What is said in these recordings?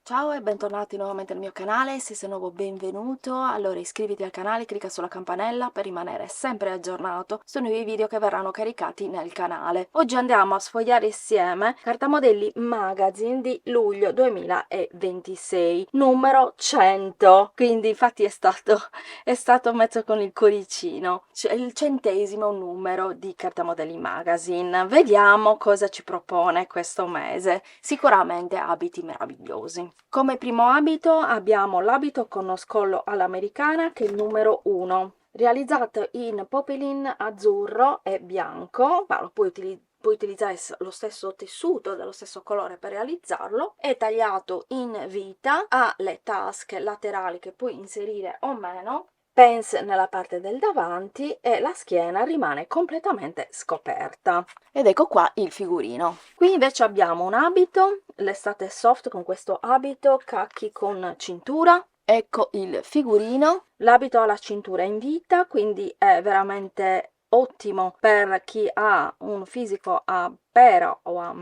Ciao e bentornati nuovamente nel mio canale, se sei nuovo benvenuto, allora iscriviti al canale, clicca sulla campanella per rimanere sempre aggiornato sui nuovi video che verranno caricati nel canale. Oggi andiamo a sfogliare insieme Cartamodelli Magazine di luglio 2026, numero 100, quindi infatti è stato messo con il cuoricino, cioè il 100° numero di Cartamodelli Magazine. Vediamo cosa ci propone questo mese, sicuramente abiti meravigliosi. Come primo abito abbiamo l'abito con lo scollo all'americana, che è il numero 1, realizzato in poplin azzurro e bianco, ma lo puoi utilizzare lo stesso tessuto dello stesso colore per realizzarlo. È tagliato in vita, ha le tasche laterali che puoi inserire o meno, pens nella parte del davanti e la schiena rimane completamente scoperta. Ed ecco qua il figurino. Qui invece abbiamo un abito, l'estate soft con questo abito, cacchi con cintura. Ecco il figurino. L'abito ha la cintura in vita, quindi è veramente ottimo per chi ha un fisico a pera o a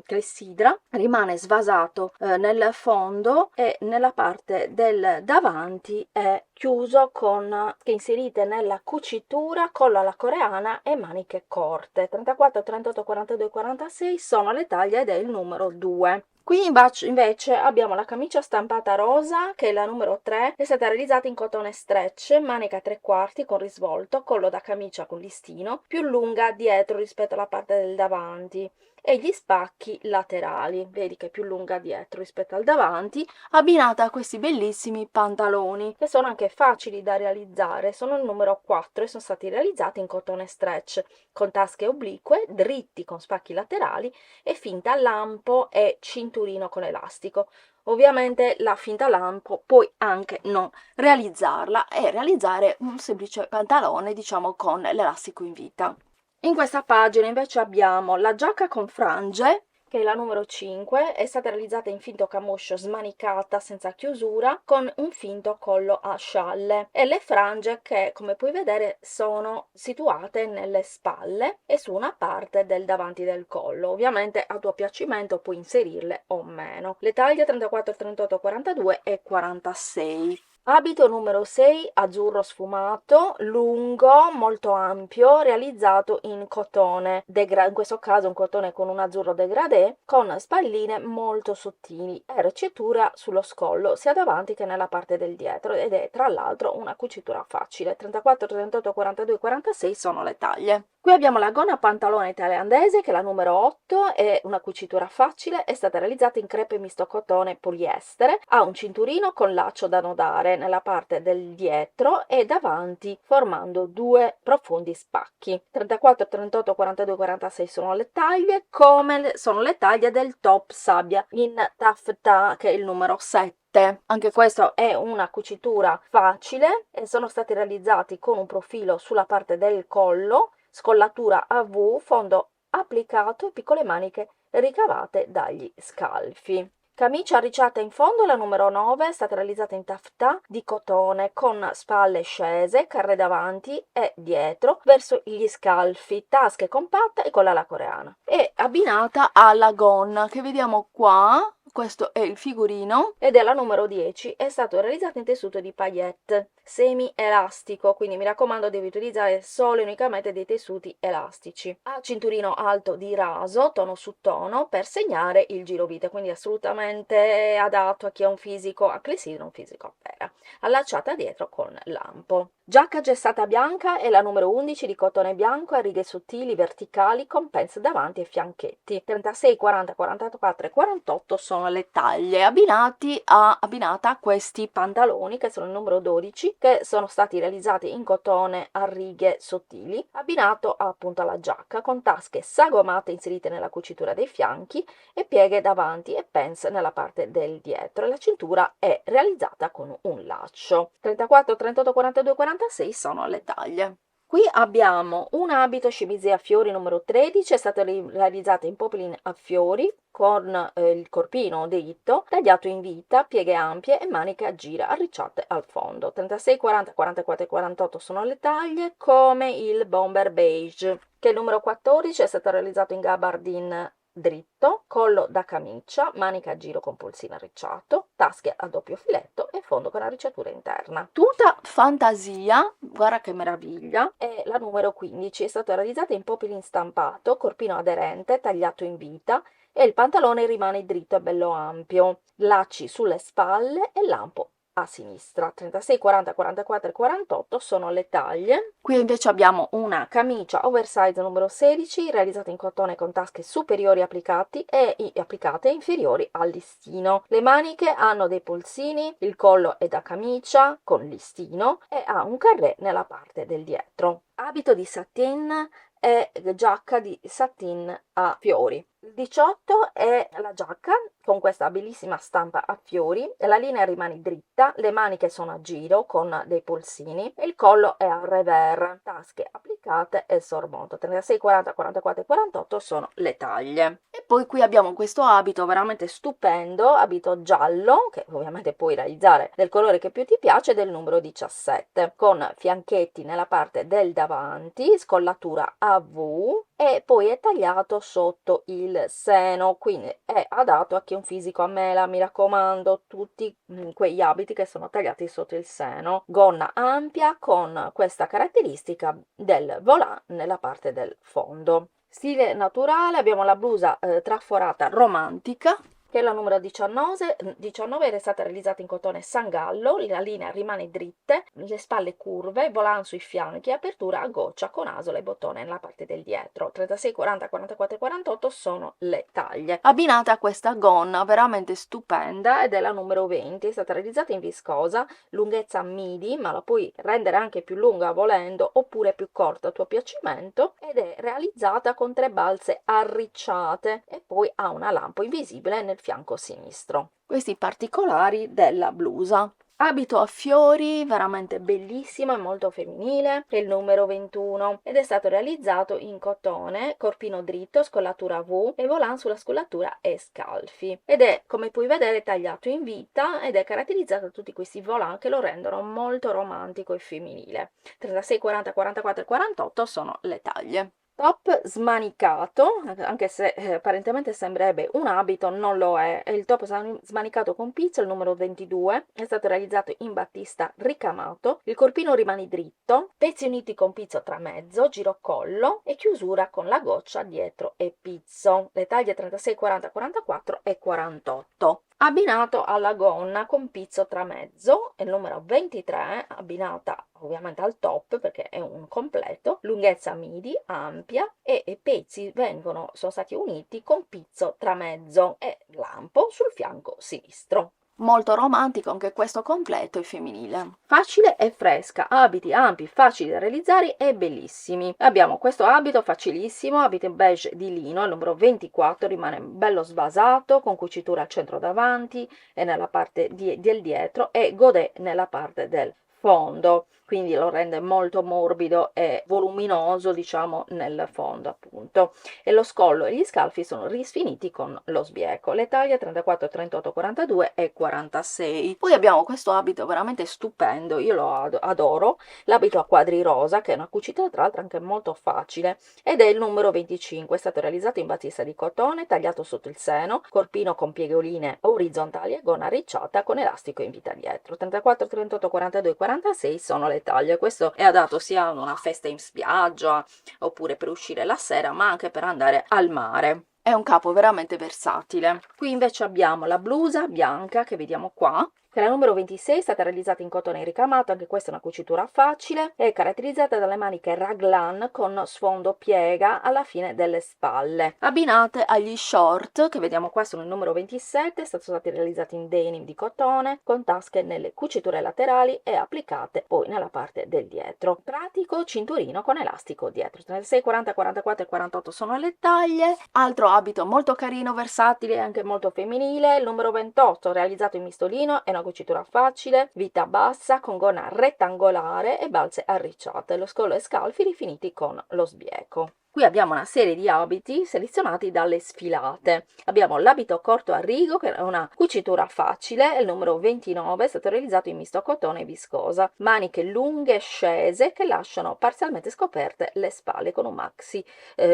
clessidra. Rimane svasato nel fondo e nella parte del davanti è chiuso con che inserite nella cucitura, collo alla coreana e maniche corte. 34, 38, 42, 46 sono le taglie ed è il numero 2. Qui invece abbiamo la camicia stampata rosa, che è la numero 3, è stata realizzata in cotone stretch, manica 3/4 con risvolto, collo da camicia con listino, più lunga dietro rispetto alla parte del davanti, e gli spacchi laterali, vedi che è più lunga dietro rispetto al davanti, abbinata a questi bellissimi pantaloni, che sono anche facili da realizzare, sono il numero 4 e sono stati realizzati in cotone stretch, con tasche oblique, dritti con spacchi laterali e finta lampo e cinturino con elastico. Ovviamente la finta lampo puoi anche non realizzarla e realizzare un semplice pantalone, diciamo, con l'elastico in vita. In questa pagina invece abbiamo la giacca con frange, che è la numero 5, è stata realizzata in finto camoscio smanicata senza chiusura con un finto collo a scialle, e le frange, che come puoi vedere sono situate nelle spalle e su una parte del davanti del collo. Ovviamente a tuo piacimento puoi inserirle o meno. Le taglie 34, 38, 42 e 46. Abito numero 6, azzurro sfumato, lungo, molto ampio, realizzato in cotone, in questo caso un cotone con un azzurro degradé, con spalline molto sottili e ricettura sullo scollo, sia davanti che nella parte del dietro, ed è tra l'altro una cucitura facile. 34, 38, 42 e 46 sono le taglie. Qui abbiamo la gonna pantalone thailandese, che è la numero 8, è una cucitura facile, è stata realizzata in crepe misto cotone poliestere, ha un cinturino con laccio da nodare nella parte del dietro e davanti, formando due profondi spacchi. 34, 38, 42, 46 sono le taglie, come sono le taglie del top sabbia in taffetà, che è il numero 7. Anche questo è una cucitura facile e sono stati realizzati con un profilo sulla parte del collo, scollatura a V, fondo applicato e piccole maniche ricavate dagli scalfi. Camicia arricciata in fondo, la numero 9, è stata realizzata in taffetà di cotone con spalle scese, carre davanti e dietro verso gli scalfi, tasche compatte e colla alla coreana. È abbinata alla gonna che vediamo qua. Questo è il figurino ed è la numero 10, è stato realizzato in tessuto di paillette semi elastico, quindi mi raccomando, devi utilizzare solo e unicamente dei tessuti elastici. Ha cinturino alto di raso, tono su tono, per segnare il girovite, quindi assolutamente adatto a chi ha un fisico a clessidra, un fisico a pera. Allacciata dietro con lampo. Giacca gessata bianca è la numero 11 di cotone bianco a righe sottili verticali con pens davanti e fianchetti. 36, 40, 44 e 48 sono le taglie, abbinata a questi pantaloni, che sono il numero 12, che sono stati realizzati in cotone a righe sottili, abbinato appunto alla giacca, con tasche sagomate inserite nella cucitura dei fianchi e pieghe davanti e pens nella parte del dietro, e la cintura è realizzata con un laccio. 34, 38, 42, 46 sono le taglie. Qui abbiamo un abito chemise a fiori numero 13, è stato realizzato in poplin a fiori con il corpino dritto, tagliato in vita, pieghe ampie e maniche a gira arricciate al fondo. 36, 40, 44 e 48 sono le taglie, come il bomber beige, che è il numero 14, è stato realizzato in gabardine dritto, collo da camicia, manica a giro con polsino arricciato, tasche a doppio filetto e fondo con arricciatura interna. Tuta fantasia, guarda che meraviglia, è la numero 15, è stata realizzata in poplin stampato, corpino aderente, tagliato in vita e il pantalone rimane dritto e bello ampio, lacci sulle spalle e lampo a sinistra. 36, 40, 44 e 48 sono le taglie. Qui invece abbiamo una camicia oversize numero 16 realizzata in cotone con tasche superiori applicate e inferiori al listino. Le maniche hanno dei polsini, il collo è da camicia con listino e ha un carré nella parte del dietro. Abito di satin e giacca di satin a fiori. Il 18 è la giacca con questa bellissima stampa a fiori, la linea rimane dritta, le maniche sono a giro con dei polsini e il collo è a revers, tasche applicate e sormonto. 36, 40, 44 e 48 sono le taglie. E poi qui abbiamo questo abito veramente stupendo, abito giallo, che ovviamente puoi realizzare del colore che più ti piace, del numero 17, con fianchetti nella parte del davanti, scollatura a V e poi è tagliato sotto il seno, quindi è adatto a chi è un fisico a mela, mi raccomando, tutti quegli abiti che sono tagliati sotto il seno. Gonna ampia con questa caratteristica del volant nella parte del fondo. Stile naturale, abbiamo la blusa traforata romantica, che è la numero 19, ed è stata realizzata in cotone Sangallo, la linea rimane dritte, le spalle curve, volant sui fianchi, apertura a goccia con asola e bottone nella parte del dietro. 36, 40, 44 e 48 sono le taglie. Abbinata a questa gonna veramente stupenda ed è la numero 20, è stata realizzata in viscosa, lunghezza midi, ma la puoi rendere anche più lunga volendo oppure più corta a tuo piacimento, ed è realizzata con 3 balze arricciate e poi ha una lampo invisibile nel fianco sinistro. Questi particolari della blusa. Abito a fiori, veramente bellissimo e molto femminile, è il numero 21 ed è stato realizzato in cotone, corpino dritto, scollatura V e volant sulla scollatura e scalfi. Ed è, come puoi vedere, tagliato in vita ed è caratterizzato da tutti questi volant che lo rendono molto romantico e femminile. 36, 40, 44 e 48 sono le taglie. Top smanicato, anche se apparentemente sembrerebbe un abito, non lo è il top smanicato con pizzo, il numero 22, è stato realizzato in battista ricamato, il corpino rimane dritto, pezzi uniti con pizzo tramezzo, girocollo e chiusura con la goccia dietro e pizzo. Le taglie 36, 40, 44 e 48. Abbinato alla gonna con pizzo tramezzo, il numero 23, abbinata ovviamente al top perché è un completo, lunghezza midi, ampia e i pezzi sono stati uniti con pizzo tramezzo e lampo sul fianco sinistro. Molto romantico anche questo completo e femminile. Facile e fresca, abiti ampi, facili da realizzare e bellissimi. Abbiamo questo abito facilissimo, abito in beige di lino, il numero 24, rimane bello sbasato, con cucitura al centro davanti e nella parte del dietro e godè nella parte del fondo, quindi lo rende molto morbido e voluminoso, diciamo, nel fondo appunto, e lo scollo e gli scalfi sono risfiniti con lo sbieco. Le taglie 34, 38, 42 e 46. Poi abbiamo questo abito veramente stupendo, io lo adoro, l'abito a quadri rosa, che è una cucita tra l'altro anche molto facile, ed è il numero 25, è stato realizzato in battista di cotone, tagliato sotto il seno, corpino con piegoline orizzontali e gonna arricciata con elastico in vita dietro. 34, 38, 42 e 46 sono le taglie. Questo è adatto sia a una festa in spiaggia oppure per uscire la sera, ma anche per andare al mare. È un capo veramente versatile. Qui invece abbiamo la blusa bianca che vediamo qua, che è la numero 26, è stata realizzata in cotone ricamato, anche questa è una cucitura facile, è caratterizzata dalle maniche raglan con sfondo piega alla fine delle spalle, abbinate agli short che vediamo qua, sono il numero 27, sono stati realizzati in denim di cotone con tasche nelle cuciture laterali e applicate poi nella parte del dietro. Pratico cinturino con elastico dietro. 36, 40, 44 e 48 sono le taglie. Altro abito molto carino, versatile e anche molto femminile, il numero 28, realizzato in mistolino, è una cucitura facile, vita bassa con gonna rettangolare e balze arricciate, lo scollo e scalfi rifiniti con lo sbieco. Qui abbiamo una serie di abiti selezionati dalle sfilate. Abbiamo l'abito corto a rigo, che è una cucitura facile, è il numero 29, è stato realizzato in misto cotone e viscosa. Maniche lunghe scese che lasciano parzialmente scoperte le spalle con un maxi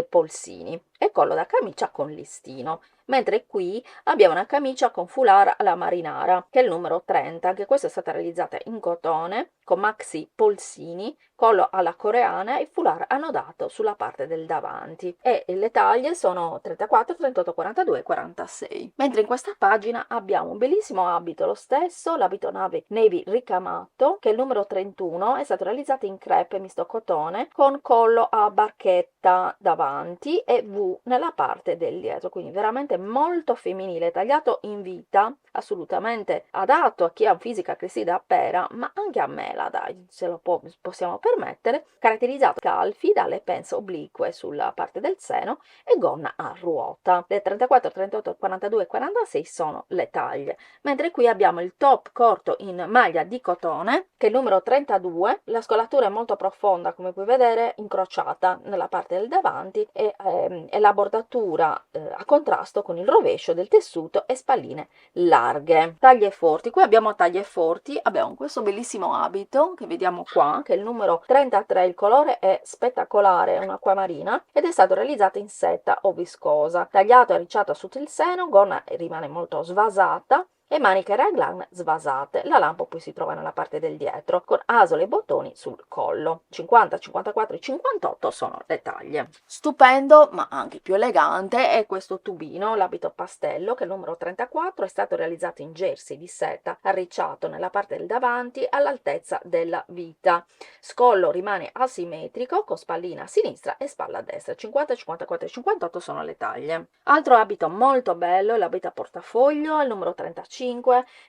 polsini e collo da camicia con listino. Mentre qui abbiamo una camicia con foulard alla marinara, che è il numero 30, anche questa è stata realizzata in cotone, con maxi polsini, collo alla coreana e foulard annodato sulla parte del davanti. E le taglie sono 34, 38, 42 e 46. Mentre in questa pagina abbiamo un bellissimo abito, lo stesso, l'abito navy ricamato, che è il numero 31, è stato realizzato in crepe misto cotone, con collo a barchetta davanti e V nella parte del dietro, quindi veramente molto femminile, tagliato in vita, assolutamente adatto a chi ha un fisico così da pera, ma anche a me la dai, se lo possiamo permettere, caratterizzato calfi dalle pence oblique sulla parte del seno e gonna a ruota. Le 34, 38, 42 e 46 sono le taglie, mentre qui abbiamo il top corto in maglia di cotone, che è il numero 32, la scolatura è molto profonda, come puoi vedere, incrociata nella parte del davanti e la bordatura a contrasto con il rovescio del tessuto e spalline larghe. Taglie forti, qui abbiamo taglie forti, abbiamo questo bellissimo abito che vediamo qua, che è il numero 33, il colore è spettacolare, è un'acquamarina ed è stato realizzato in setta o viscosa, tagliato e arricciato sotto il seno, gonna rimane molto svasata e maniche raglan svasate. La lampo poi si trova nella parte del dietro con asole e bottoni sul collo. 50, 54 e 58 sono le taglie. Stupendo, ma anche più elegante è questo tubino, l'abito pastello, che è il numero 34, è stato realizzato in jersey di seta, arricciato nella parte del davanti all'altezza della vita. Scollo rimane asimmetrico con spallina a sinistra e spalla a destra. 50, 54 e 58 sono le taglie. Altro abito molto bello è l'abito a portafoglio, il numero 35,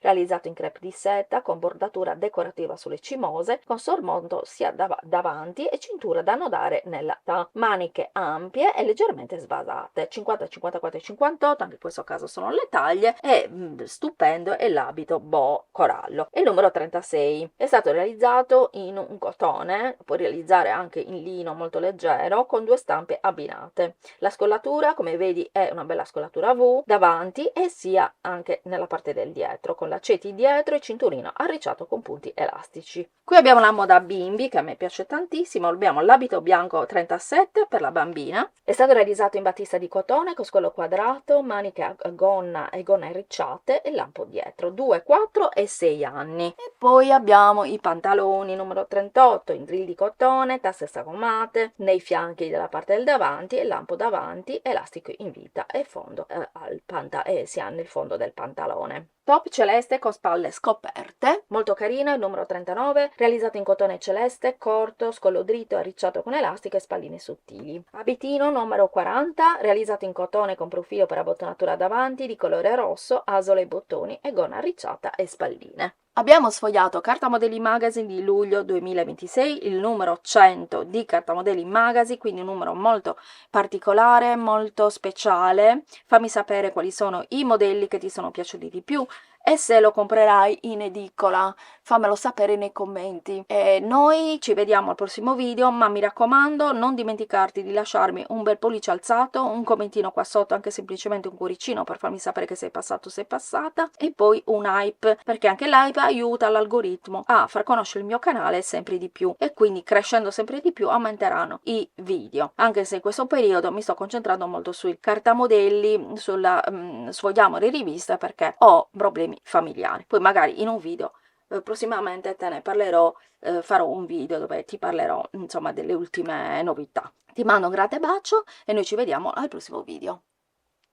realizzato in crepe di seta con bordatura decorativa sulle cimose, con sormonto sia davanti e cintura da annodare nella maniche ampie e leggermente svasate. 50, 54 e 58, anche in questo caso sono le taglie, e stupendo è l'abito boho corallo. E il numero 36 è stato realizzato in un cotone, puoi realizzare anche in lino molto leggero, con due stampe abbinate. La scollatura, come vedi, è una bella scollatura V davanti e sia anche nella parte del dietro, con laccetti dietro e cinturino arricciato con punti elastici. Qui abbiamo la moda bimbi, che a me piace tantissimo. Abbiamo l'abito bianco 37 per la bambina, è stato realizzato in battista di cotone con scollo quadrato, maniche a gonna e gonna arricciate e lampo dietro, 2, 4 e 6 anni. E poi abbiamo i pantaloni numero 38 in drill di cotone, tasse sagomate nei fianchi della parte del davanti e lampo davanti, elastico in vita e fondo si ha nel fondo del pantalone. Top celeste con spalle scoperte, molto carino, il numero 39, realizzato in cotone celeste, corto, scollo dritto, arricciato con elastico e spalline sottili. Abitino numero 40, realizzato in cotone con profilo per abbottonatura davanti, di colore rosso, asole e bottoni e gonna arricciata e spalline. Abbiamo sfogliato Carta Modelli Magazine di luglio 2026, il numero 100 di Carta Modelli Magazine, quindi un numero molto particolare, molto speciale. Fammi sapere quali sono i modelli che ti sono piaciuti di più e se lo comprerai in edicola, fammelo sapere nei commenti. E noi ci vediamo al prossimo video, ma mi raccomando non dimenticarti di lasciarmi un bel pollice alzato, un commentino qua sotto, anche semplicemente un cuoricino per farmi sapere che sei passato, sei passata, e poi un hype, perché anche l'hype aiuta l'algoritmo a far conoscere il mio canale sempre di più e quindi crescendo sempre di più aumenteranno i video, anche se in questo periodo mi sto concentrando molto sui cartamodelli, sulla sfogliamo le riviste perché ho problemi familiari. Poi magari in un video prossimamente te ne parlerò, farò un video dove ti parlerò insomma delle ultime novità. Ti mando un grande bacio e noi ci vediamo al prossimo video.